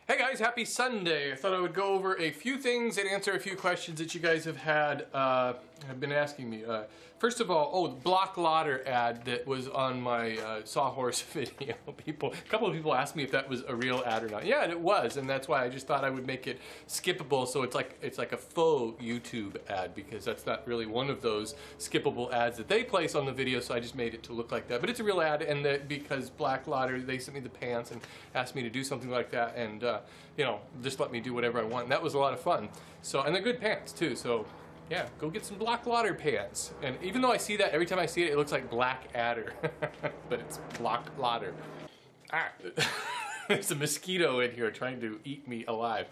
Hey guys, happy Sunday. I thought I would go over a few things and answer a few questions that you guys have been asking me. First of all, the Block Lauder ad that was on my Sawhorse video. A couple of people asked me if that was a real ad or not. Yeah, it was, and that's why I just thought I would make it skippable, so it's like a faux YouTube ad, because that's not really one of those skippable ads that they place on the video, so I just made it to look like that. But it's a real ad, and because Block Lauder, they sent me the pants and asked me to do something like that, and you know, just let me do whatever I want. And that was a lot of fun. So, and they're good pants too. So, yeah, go get some Block Lauder pants. And even though I see that every time I see it, it looks like Black Adder, but it's Block Lauder. Ah, there's a mosquito in here trying to eat me alive.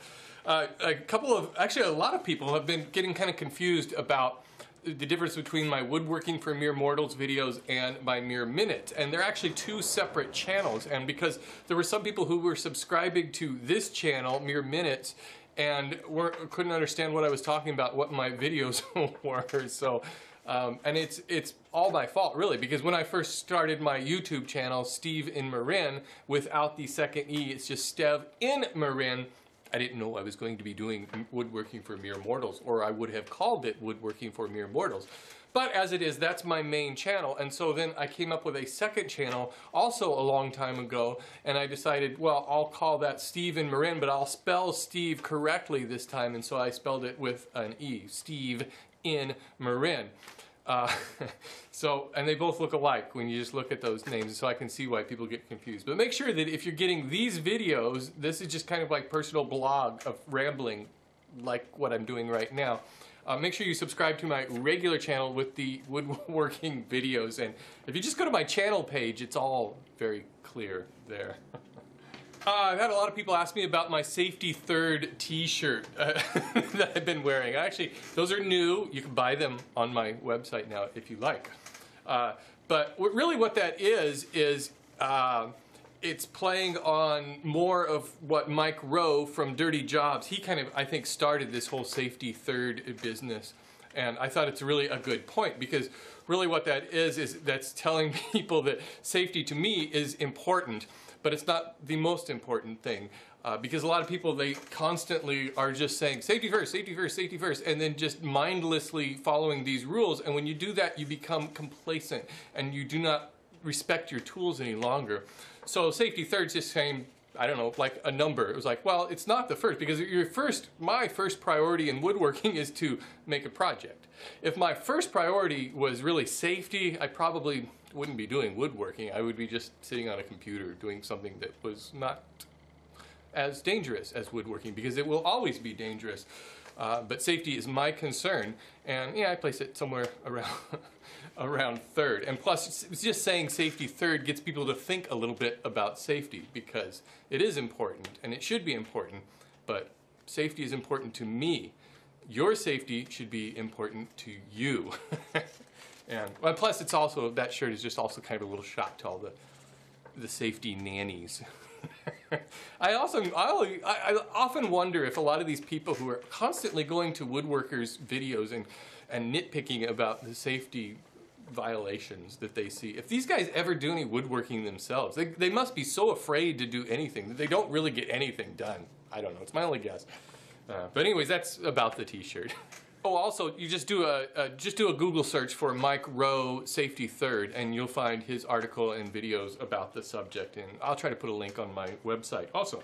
Actually, a lot of people have been getting kind of confused about the difference between my Woodworking for Mere Mortals videos and my Mere Minute. And they're actually two separate channels. And because there were some people who were subscribing to this channel, Mere Minutes, and couldn't understand what I was talking about, what my videos were. So, and it's all my fault, really, because when I first started my YouTube channel, Steve in Marin, without the second E, it's just Stev in Marin, I didn't know I was going to be doing Woodworking for Mere Mortals, or I would have called it Woodworking for Mere Mortals. But as it is, that's my main channel, and so then I came up with a second channel, also a long time ago, and I decided, well, I'll call that Steve in Marin, but I'll spell Steve correctly this time, and so I spelled it with an E, Steve in Marin. And they both look alike when you just look at those names, so I can see why people get confused. But make sure that if you're getting these videos, this is just kind of like personal blog of rambling, like what I'm doing right now. Make sure you subscribe to my regular channel with the woodworking videos, and if you just go to my channel page, it's all very clear there. I've had a lot of people ask me about my Safety Third t-shirt that I've been wearing. Actually, those are new. You can buy them on my website now if you like. But really what that is it's playing on more of what Mike Rowe from Dirty Jobs, he kind of, I think, started this whole Safety Third business. And I thought it's really a good point, because really what that is that's telling people that safety to me is important, but it's not the most important thing. Because a lot of people, they constantly are just saying safety first, safety first, safety first, and then just mindlessly following these rules. And when you do that, you become complacent and you do not respect your tools any longer. So Safety Third just saying, I don't know, like a number. It was like, well, it's not the first, because my first priority in woodworking is to make a project. If my first priority was really safety, I probably wouldn't be doing woodworking. I would be just sitting on a computer doing something that was not as dangerous as woodworking, because it will always be dangerous. But safety is my concern, and yeah, I place it somewhere around third. And plus, it's just saying Safety Third gets people to think a little bit about safety, because it is important, and it should be important, but safety is important to me. Your safety should be important to you. And well, plus, it's also, that shirt is just also kind of a little shot to all the safety nannies. I often wonder if a lot of these people who are constantly going to woodworkers' videos and nitpicking about the safety violations that they see, if these guys ever do any woodworking themselves. They must be so afraid to do anything that they don't really get anything done. I don't know, it's my only guess. But anyways, that's about the t-shirt. Oh, also, you just do a Google search for Mike Rowe Safety Third, and you'll find his article and videos about the subject, and I'll try to put a link on my website also.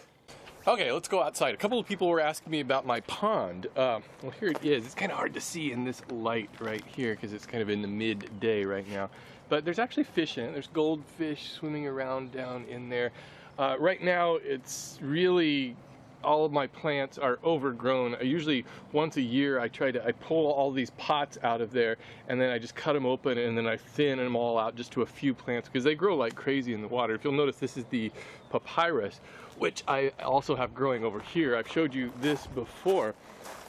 Okay, let's go outside. A couple of people were asking me about my pond. Well, here it is. It's kind of hard to see in this light right here, because it's kind of in the midday right now. But there's actually fish in it. There's goldfish swimming around down in there. Right now, it's really, all of my plants are overgrown. I usually, once a year, I pull all these pots out of there, and then I just cut them open, and then I thin them all out just to a few plants, because they grow like crazy in the water. If you'll notice, this is the papyrus, which I also have growing over here. I've showed you this before,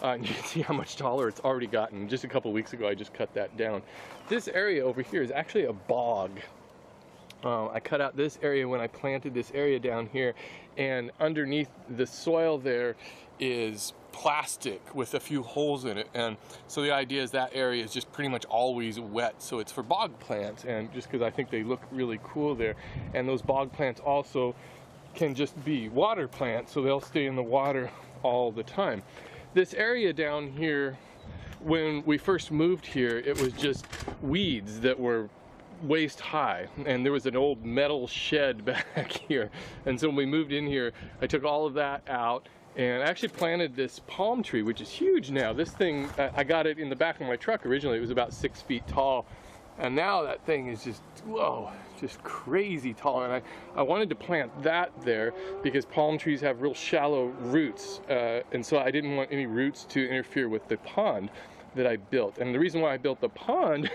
and you can see how much taller it's already gotten. Just a couple weeks ago, I just cut that down. This area over here is actually a bog. I cut out this area when I planted this area down here, and underneath the soil there is plastic with a few holes in it, and so the idea is that area is just pretty much always wet, so it's for bog plants, and just because I think they look really cool there. And those bog plants also can just be water plants, so they'll stay in the water all the time. This area down here, when we first moved here, it was just weeds that were waist high, and there was an old metal shed back here. And so when we moved in here, I took all of that out and I actually planted this palm tree, which is huge now. This thing, I got it in the back of my truck originally. It was about 6 feet tall, and now that thing is just, whoa, just crazy tall. And I wanted to plant that there because palm trees have real shallow roots, and so I didn't want any roots to interfere with the pond that I built. And the reason why I built the pond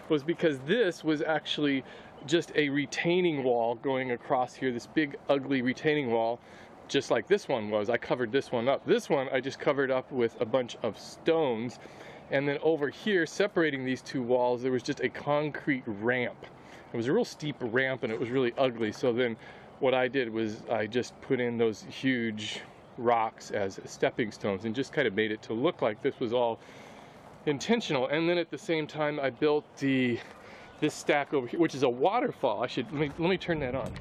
was because this was actually just a retaining wall going across here, this big ugly retaining wall, just like this one was. I covered this one up. This one I just covered up with a bunch of stones, and then over here separating these two walls there was just a concrete ramp. It was a real steep ramp and it was really ugly, so then what I did was I just put in those huge rocks as stepping stones and just kind of made it to look like this was all intentional. And then at the same time I built this stack over here, which is a waterfall. Let me turn that on.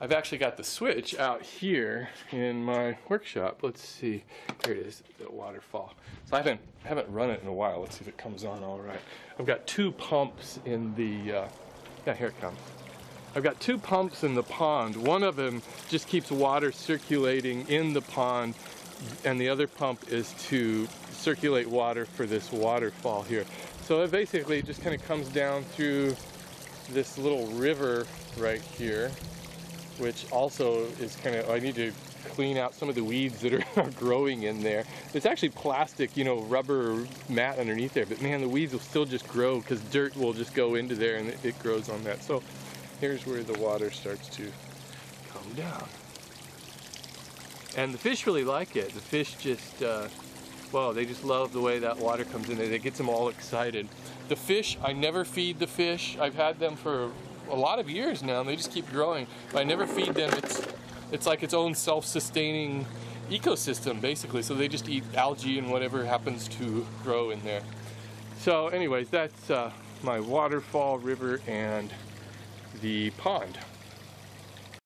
I've actually got the switch out here in my workshop. Let's see, here it is, the waterfall. So I haven't run it in a while. Let's see if it comes on all right. I've got 2 pumps in the, yeah, here it comes. I've got 2 pumps in the pond. One of them just keeps water circulating in the pond, and the other pump is to circulate water for this waterfall here. So it basically just kind of comes down through this little river right here, which also is kind of, I need to clean out some of the weeds that are growing in there. It's actually plastic, you know, rubber mat underneath there, but man, the weeds will still just grow because dirt will just go into there and it grows on that. So here's where the water starts to come down. And the fish really like it. The fish just, well, they just love the way that water comes in. It gets them all excited. The fish, I never feed the fish. I've had them for a lot of years now, and they just keep growing. But I never feed them. It's like its own self-sustaining ecosystem, basically. So they just eat algae and whatever happens to grow in there. So anyways, that's my waterfall, river, and the pond.